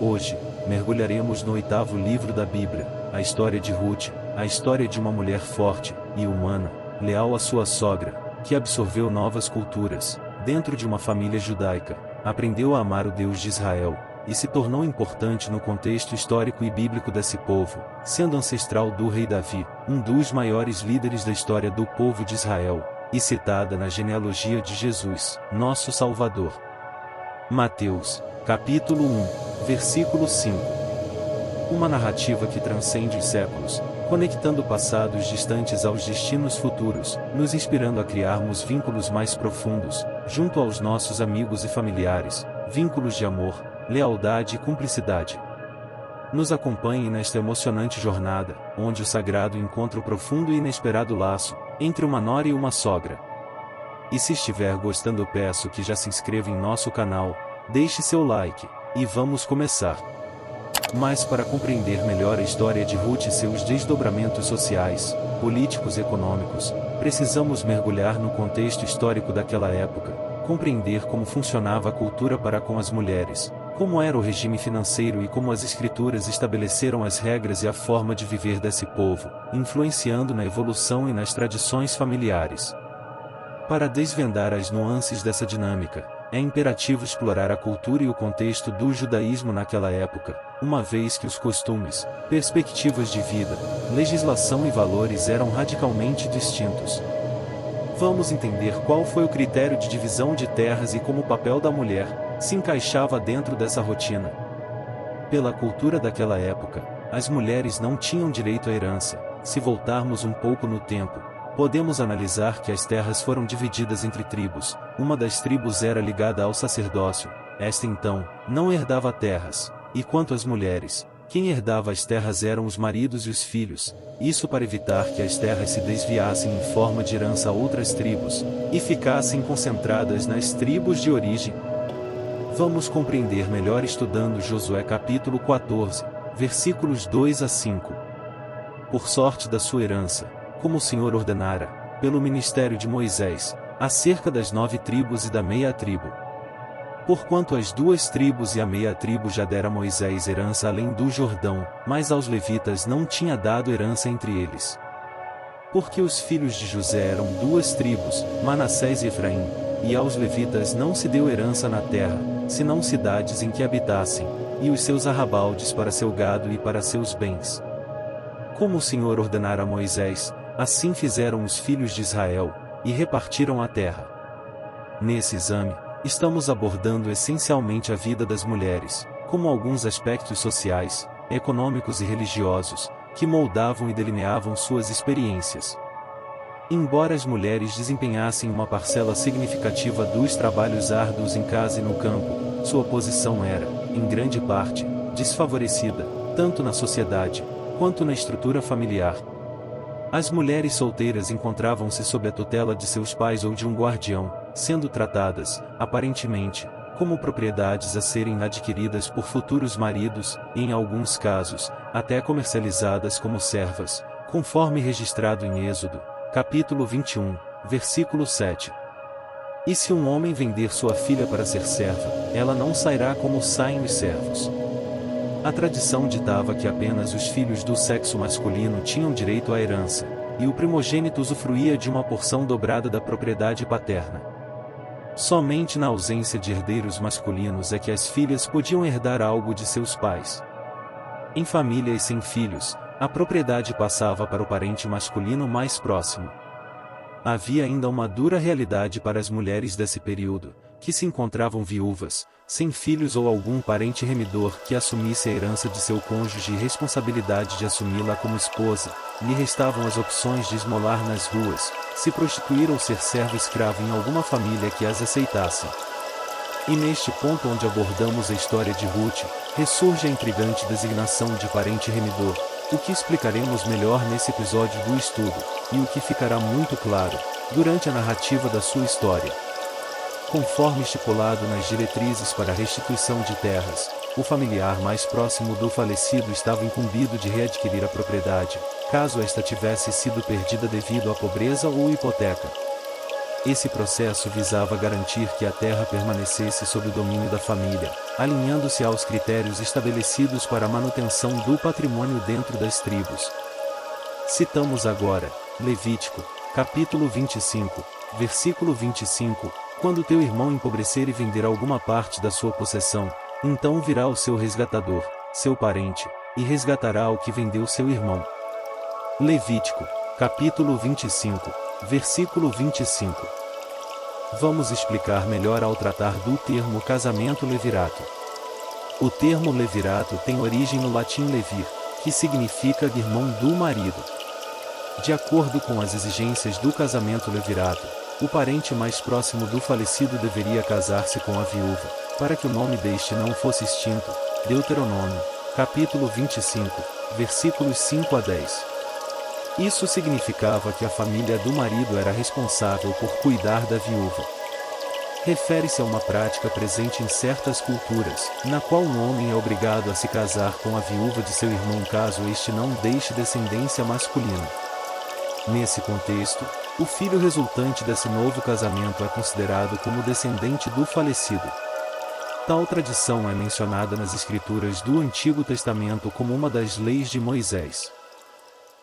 Hoje, mergulharemos no 8º livro da Bíblia, a história de Ruth, a história de uma mulher forte e humana, leal à sua sogra, que absorveu novas culturas, dentro de uma família judaica, aprendeu a amar o Deus de Israel, e se tornou importante no contexto histórico e bíblico desse povo, sendo ancestral do rei Davi, um dos maiores líderes da história do povo de Israel, e citada na genealogia de Jesus, nosso Salvador. Mateus, capítulo 1, versículo 5. Uma narrativa que transcende os séculos, conectando passados distantes aos destinos futuros, nos inspirando a criarmos vínculos mais profundos, junto aos nossos amigos e familiares, vínculos de amor, lealdade e cumplicidade. Nos acompanhe nesta emocionante jornada, onde o sagrado encontra o profundo e inesperado laço, entre uma nora e uma sogra. E se estiver gostando, peço que já se inscreva em nosso canal, deixe seu like, e vamos começar. Mas para compreender melhor a história de Ruth e seus desdobramentos sociais, políticos e econômicos, precisamos mergulhar no contexto histórico daquela época, compreender como funcionava a cultura para com as mulheres, como era o regime financeiro e como as escrituras estabeleceram as regras e a forma de viver desse povo, influenciando na evolução e nas tradições familiares. Para desvendar as nuances dessa dinâmica, é imperativo explorar a cultura e o contexto do judaísmo naquela época, uma vez que os costumes, perspectivas de vida, legislação e valores eram radicalmente distintos. Vamos entender qual foi o critério de divisão de terras e como o papel da mulher se encaixava dentro dessa rotina. Pela cultura daquela época, as mulheres não tinham direito à herança. Se voltarmos um pouco no tempo, podemos analisar que as terras foram divididas entre tribos. Uma das tribos era ligada ao sacerdócio, esta então, não herdava terras, e quanto às mulheres, quem herdava as terras eram os maridos e os filhos, isso para evitar que as terras se desviassem em forma de herança a outras tribos, e ficassem concentradas nas tribos de origem. Vamos compreender melhor estudando Josué capítulo 14, versículos 2 a 5. Por sorte da sua herança, como o Senhor ordenara, pelo ministério de Moisés, acerca das 9 tribos e da meia tribo. Porquanto as 2 tribos e a meia tribo já dera a Moisés herança além do Jordão, mas aos levitas não tinha dado herança entre eles. Porque os filhos de José eram 2 tribos, Manassés e Efraim, e aos levitas não se deu herança na terra, senão cidades em que habitassem, e os seus arrabaldes para seu gado e para seus bens. Como o Senhor ordenara a Moisés, assim fizeram os filhos de Israel, e repartiram a terra. Nesse exame, estamos abordando essencialmente a vida das mulheres, como alguns aspectos sociais, econômicos e religiosos, que moldavam e delineavam suas experiências. Embora as mulheres desempenhassem uma parcela significativa dos trabalhos árduos em casa e no campo, sua posição era, em grande parte, desfavorecida, tanto na sociedade, quanto na estrutura familiar. As mulheres solteiras encontravam-se sob a tutela de seus pais ou de um guardião, sendo tratadas, aparentemente, como propriedades a serem adquiridas por futuros maridos, e em alguns casos, até comercializadas como servas, conforme registrado em Êxodo, capítulo 21, versículo 7. E se um homem vender sua filha para ser serva, ela não sairá como saem os servos. A tradição ditava que apenas os filhos do sexo masculino tinham direito à herança, e o primogênito usufruía de uma porção dobrada da propriedade paterna. Somente na ausência de herdeiros masculinos é que as filhas podiam herdar algo de seus pais. Em famílias sem filhos, a propriedade passava para o parente masculino mais próximo. Havia ainda uma dura realidade para as mulheres desse período, que se encontravam viúvas, sem filhos ou algum parente remidor que assumisse a herança de seu cônjuge e responsabilidade de assumi-la como esposa, lhe restavam as opções de esmolar nas ruas, se prostituir ou ser servo escravo em alguma família que as aceitasse. E neste ponto onde abordamos a história de Ruth, ressurge a intrigante designação de parente remidor, o que explicaremos melhor nesse episódio do estudo, e o que ficará muito claro, durante a narrativa da sua história. Conforme estipulado nas diretrizes para a restituição de terras, o familiar mais próximo do falecido estava incumbido de readquirir a propriedade, caso esta tivesse sido perdida devido à pobreza ou hipoteca. Esse processo visava garantir que a terra permanecesse sob o domínio da família, alinhando-se aos critérios estabelecidos para a manutenção do patrimônio dentro das tribos. Citamos agora, Levítico, capítulo 25, versículo 25, quando teu irmão empobrecer e vender alguma parte da sua possessão, então virá o seu resgatador, seu parente, e resgatará o que vendeu seu irmão. Levítico, capítulo 25, versículo 25. Vamos explicar melhor ao tratar do termo casamento levirato. O termo levirato tem origem no latim levir, que significa irmão do marido. De acordo com as exigências do casamento levirato, o parente mais próximo do falecido deveria casar-se com a viúva, para que o nome deste não fosse extinto. Deuteronômio, capítulo 25, versículos 5 a 10. Isso significava que a família do marido era responsável por cuidar da viúva. Refere-se a uma prática presente em certas culturas, na qual um homem é obrigado a se casar com a viúva de seu irmão caso este não deixe descendência masculina. Nesse contexto, o filho resultante desse novo casamento é considerado como descendente do falecido. Tal tradição é mencionada nas Escrituras do Antigo Testamento como uma das leis de Moisés.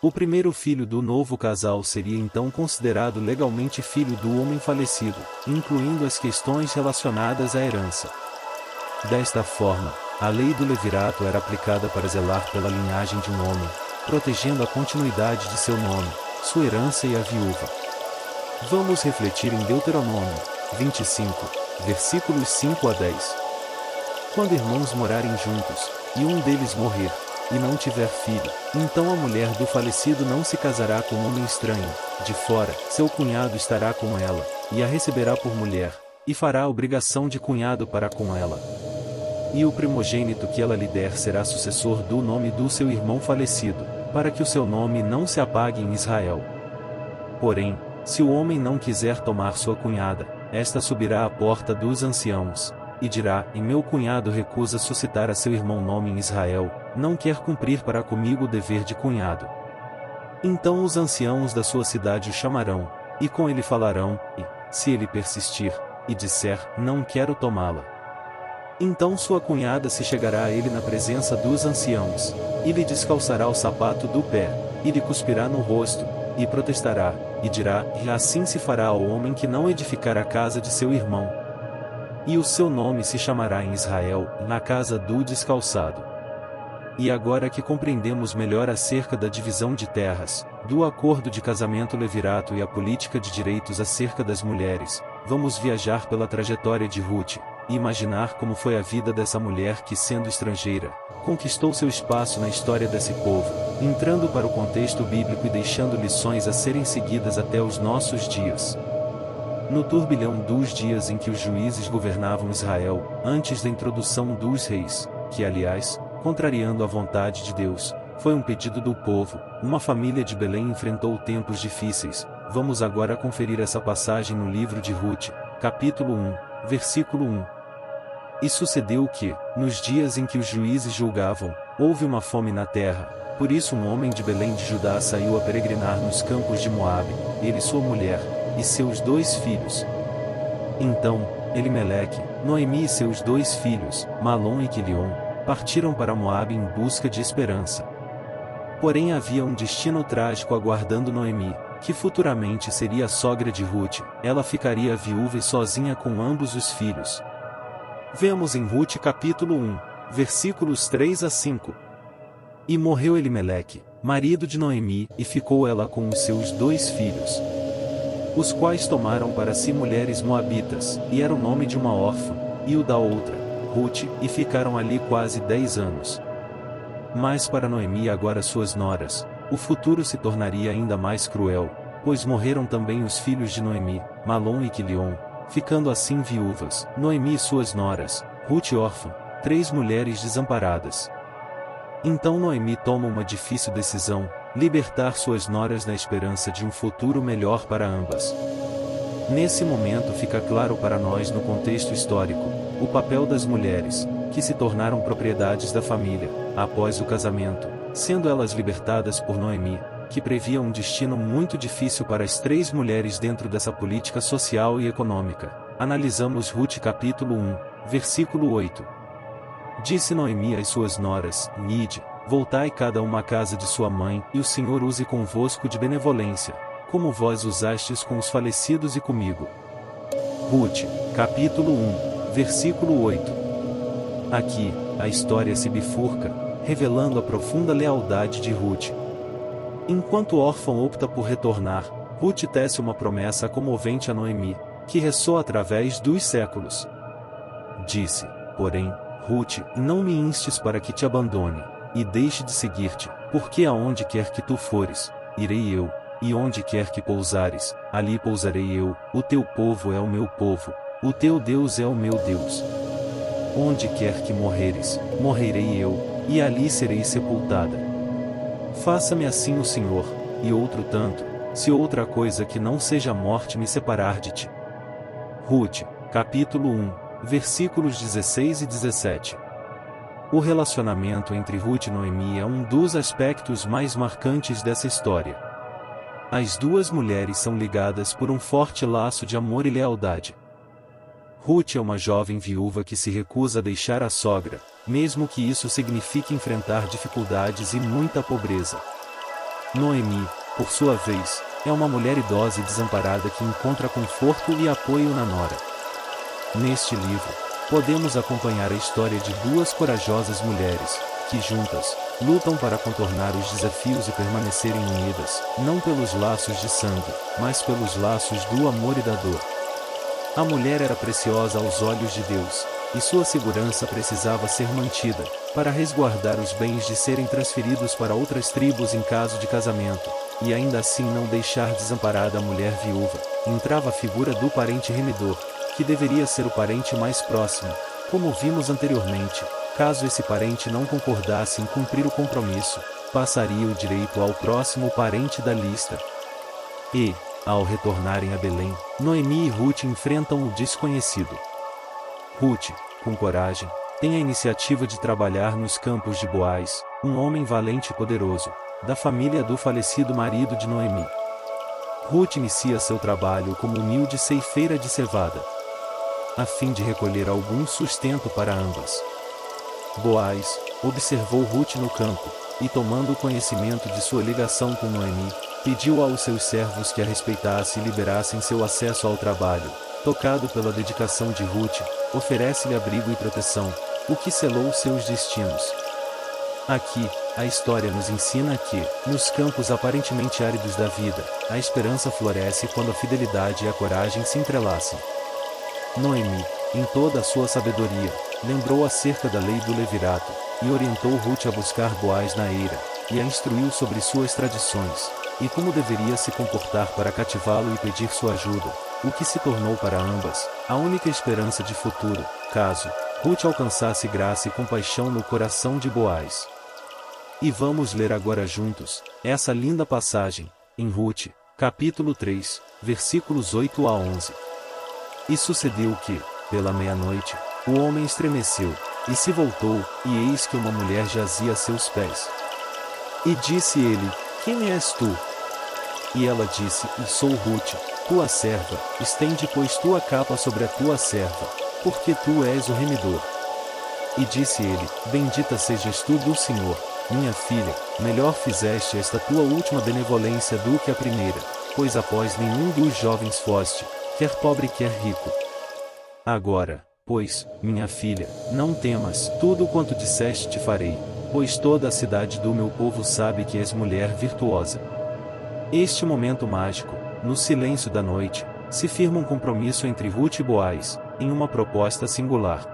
O primeiro filho do novo casal seria então considerado legalmente filho do homem falecido, incluindo as questões relacionadas à herança. Desta forma, a lei do levirato era aplicada para zelar pela linhagem de um homem, protegendo a continuidade de seu nome, sua herança e a viúva. Vamos refletir em Deuteronômio 25, versículos 5 a 10. Quando irmãos morarem juntos, e um deles morrer, e não tiver filho, então a mulher do falecido não se casará com um homem estranho, de fora, seu cunhado estará com ela, e a receberá por mulher, e fará a obrigação de cunhado para com ela. E o primogênito que ela lhe der será sucessor do nome do seu irmão falecido, para que o seu nome não se apague em Israel. Porém, se o homem não quiser tomar sua cunhada, esta subirá à porta dos anciãos, e dirá: e meu cunhado recusa suscitar a seu irmão nome em Israel, não quer cumprir para comigo o dever de cunhado. Então os anciãos da sua cidade o chamarão, e com ele falarão, e, se ele persistir, e disser: não quero tomá-la, então sua cunhada se chegará a ele na presença dos anciãos, e lhe descalçará o sapato do pé, e lhe cuspirá no rosto, e protestará, e dirá: e assim se fará ao homem que não edificar a casa de seu irmão. E o seu nome se chamará em Israel, na casa do descalçado. E agora que compreendemos melhor acerca da divisão de terras, do acordo de casamento levirato e a política de direitos acerca das mulheres, vamos viajar pela trajetória de Ruth, e imaginar como foi a vida dessa mulher que, sendo estrangeira, conquistou seu espaço na história desse povo, entrando para o contexto bíblico e deixando lições a serem seguidas até os nossos dias. No turbilhão dos dias em que os juízes governavam Israel, antes da introdução dos reis, que aliás, contrariando a vontade de Deus, foi um pedido do povo, uma família de Belém enfrentou tempos difíceis. Vamos agora conferir essa passagem no livro de Ruth, capítulo 1, versículo 1. E sucedeu que, nos dias em que os juízes julgavam, houve uma fome na terra, por isso um homem de Belém de Judá saiu a peregrinar nos campos de Moabe, ele e sua mulher, e seus 2 filhos. Então, Elimeleque, Noemi e seus 2 filhos, Malom e Quilion, partiram para Moabe em busca de esperança. Porém havia um destino trágico aguardando Noemi, que futuramente seria a sogra de Ruth. Ela ficaria viúva e sozinha com ambos os filhos. Vemos em Ruth capítulo 1, versículos 3 a 5. E morreu Elimeleque, marido de Noemi, e ficou ela com os seus 2 filhos, os quais tomaram para si mulheres moabitas, e era o nome de uma órfã, e o da outra, Ruth, e ficaram ali quase 10 anos. Mas para Noemi e agora suas noras, o futuro se tornaria ainda mais cruel, pois morreram também os filhos de Noemi, Malom e Quilion, ficando assim viúvas, Noemi e suas noras, Ruth órfã, 3 mulheres desamparadas. Então Noemi toma uma difícil decisão: libertar suas noras na esperança de um futuro melhor para ambas. Nesse momento fica claro para nós no contexto histórico, o papel das mulheres, que se tornaram propriedades da família, após o casamento, sendo elas libertadas por Noemi, que previa um destino muito difícil para as 3 mulheres dentro dessa política social e econômica. Analisamos Rute capítulo 1, versículo 8. Disse Noemi às suas noras: Ide, voltai cada uma à casa de sua mãe, e o Senhor use convosco de benevolência, como vós usastes com os falecidos e comigo. Rute, capítulo 1, versículo 8. Aqui, a história se bifurca, revelando a profunda lealdade de Rute. Enquanto o órfão opta por retornar, Rute tece uma promessa comovente a Noemi, que ressoa através dos séculos. Disse, porém, Rute, não me instes para que te abandone, e deixe de seguir-te, porque aonde quer que tu fores, irei eu, e onde quer que pousares, ali pousarei eu, o teu povo é o meu povo, o teu Deus é o meu Deus. Onde quer que morreres, morrerei eu, e ali serei sepultada. Faça-me assim o Senhor, e outro tanto, se outra coisa que não seja a morte me separar de ti. Rute, capítulo 1, versículos 16 e 17. O relacionamento entre Rute e Noemi é um dos aspectos mais marcantes dessa história. As 2 mulheres são ligadas por um forte laço de amor e lealdade. Rute é uma jovem viúva que se recusa a deixar a sogra, mesmo que isso signifique enfrentar dificuldades e muita pobreza. Noemi, por sua vez, é uma mulher idosa e desamparada que encontra conforto e apoio na nora. Neste livro, podemos acompanhar a história de 2 corajosas mulheres, que juntas, lutam para contornar os desafios e permanecerem unidas, não pelos laços de sangue, mas pelos laços do amor e da dor. A mulher era preciosa aos olhos de Deus, e sua segurança precisava ser mantida, para resguardar os bens de serem transferidos para outras tribos em caso de casamento, e ainda assim não deixar desamparada a mulher viúva. Entrava a figura do parente remidor, que deveria ser o parente mais próximo, como vimos anteriormente. Caso esse parente não concordasse em cumprir o compromisso, passaria o direito ao próximo parente da lista. E, ao retornarem a Belém, Noemi e Rute enfrentam o desconhecido. Rute, com coragem, tem a iniciativa de trabalhar nos campos de Boaz, um homem valente e poderoso, da família do falecido marido de Noemi. Rute inicia seu trabalho como humilde ceifeira de cevada, a fim de recolher algum sustento para ambas. Boaz observou Rute no campo, e tomando conhecimento de sua ligação com Noemi, pediu aos seus servos que a respeitassem e liberassem seu acesso ao trabalho. Tocado pela dedicação de Rute, oferece-lhe abrigo e proteção, o que selou seus destinos. Aqui, a história nos ensina que, nos campos aparentemente áridos da vida, a esperança floresce quando a fidelidade e a coragem se entrelaçam. Noemi, em toda a sua sabedoria, lembrou acerca da lei do levirato, e orientou Rute a buscar Boaz na eira, e a instruiu sobre suas tradições, e como deveria se comportar para cativá-lo e pedir sua ajuda, o que se tornou para ambas a única esperança de futuro, caso Rute alcançasse graça e compaixão no coração de Boaz. E vamos ler agora juntos essa linda passagem, em Rute, capítulo 3, versículos 8 a 11. E sucedeu que, pela meia-noite, o homem estremeceu, e se voltou, e eis que uma mulher jazia a seus pés. E disse ele: Quem és tu? E ela disse: Sou Rute, tua serva, estende pois tua capa sobre a tua serva, porque tu és o remidor. E disse ele: Bendita sejas tu do Senhor, minha filha, melhor fizeste esta tua última benevolência do que a primeira, pois após nenhum dos jovens foste, quer pobre quer rico. Agora, pois, minha filha, não temas, tudo quanto disseste te farei, pois toda a cidade do meu povo sabe que és mulher virtuosa. Este momento mágico, no silêncio da noite, se firma um compromisso entre Rute e Boaz, em uma proposta singular.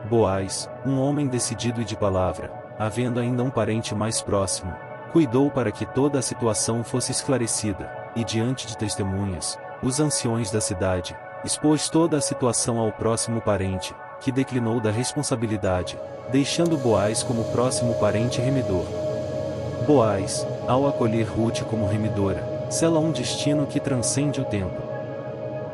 Boaz, um homem decidido e de palavra, havendo ainda um parente mais próximo, cuidou para que toda a situação fosse esclarecida, e diante de testemunhas, os anciões da cidade, expôs toda a situação ao próximo parente, que declinou da responsabilidade, deixando Boaz como próximo parente remidor. Boaz, ao acolher Rute como remidora, sela um destino que transcende o tempo.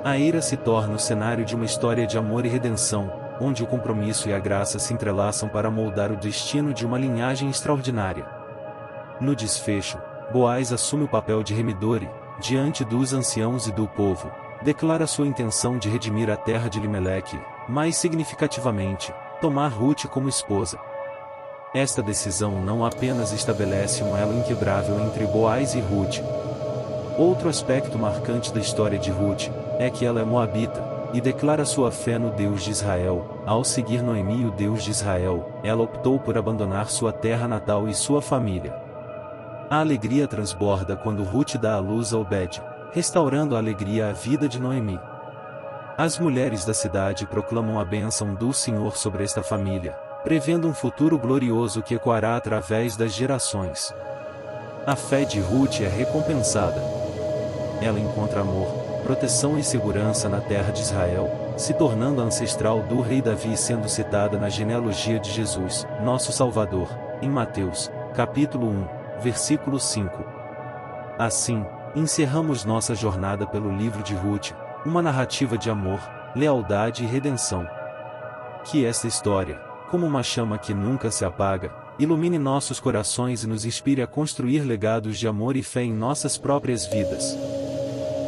A eira se torna o cenário de uma história de amor e redenção, onde o compromisso e a graça se entrelaçam para moldar o destino de uma linhagem extraordinária. No desfecho, Boaz assume o papel de remidor e, diante dos anciãos e do povo, declara sua intenção de redimir a terra de Elimeleque, mais significativamente, tomar Ruth como esposa. Esta decisão não apenas estabelece um elo inquebrável entre Boaz e Ruth. Outro aspecto marcante da história de Ruth é que ela é moabita, e declara sua fé no Deus de Israel. Ao seguir Noemi, o Deus de Israel, ela optou por abandonar sua terra natal e sua família. A alegria transborda quando Ruth dá à luz a Obed, restaurando a alegria à vida de Noemi. As mulheres da cidade proclamam a bênção do Senhor sobre esta família, prevendo um futuro glorioso que ecoará através das gerações. A fé de Ruth é recompensada. Ela encontra amor, proteção e segurança na terra de Israel, se tornando ancestral do rei Davi e sendo citada na genealogia de Jesus, nosso Salvador, em Mateus, capítulo 1, versículo 5. Assim, encerramos nossa jornada pelo livro de Ruth, uma narrativa de amor, lealdade e redenção. Que esta história, como uma chama que nunca se apaga, ilumine nossos corações e nos inspire a construir legados de amor e fé em nossas próprias vidas.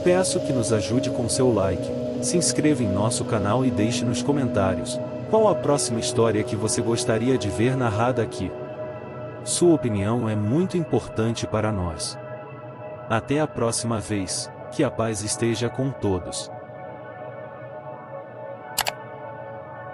Peço que nos ajude com seu like, se inscreva em nosso canal e deixe nos comentários qual a próxima história que você gostaria de ver narrada aqui. Sua opinião é muito importante para nós. Até a próxima vez, que a paz esteja com todos.